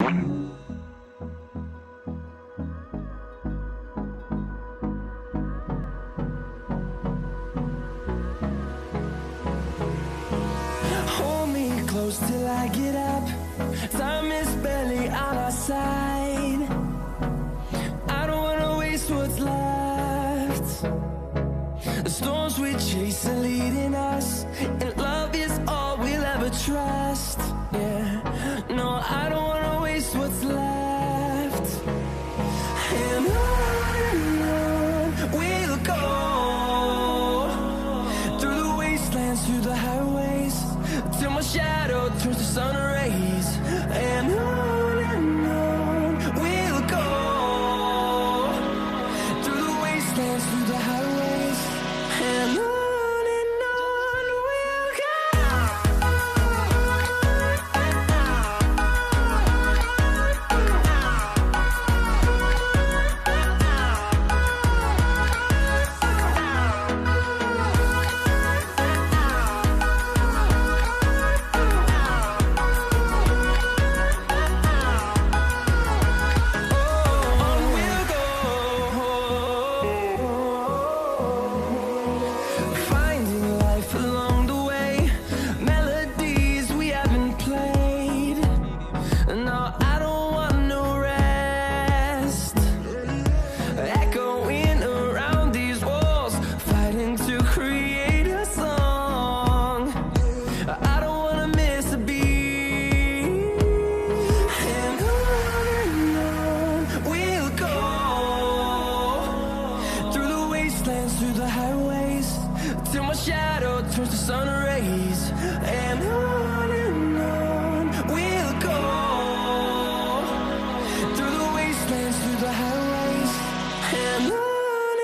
Hold me close till I get up. Time is barely on our side. I don't wanna waste what's left. The storms we chase are leading us, and love is all we'll ever trust. Yeah, no, I don't wanna waste what's left. And on we'll go, through the wastelands, through the highways, till my shadow turns to sun rays. And on we'll go, through the wastelands, through the highways, and on we'll go. Through the highways, till my shadow turns to sun rays. And on we'll go, through the wastelands, through the highways, and on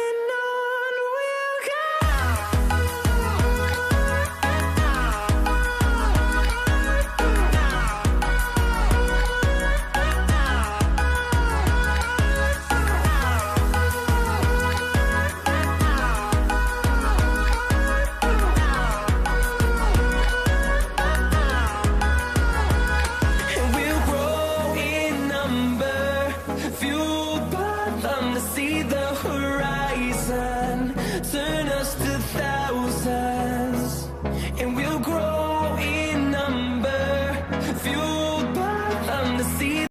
we'll go. Fueled by them to see the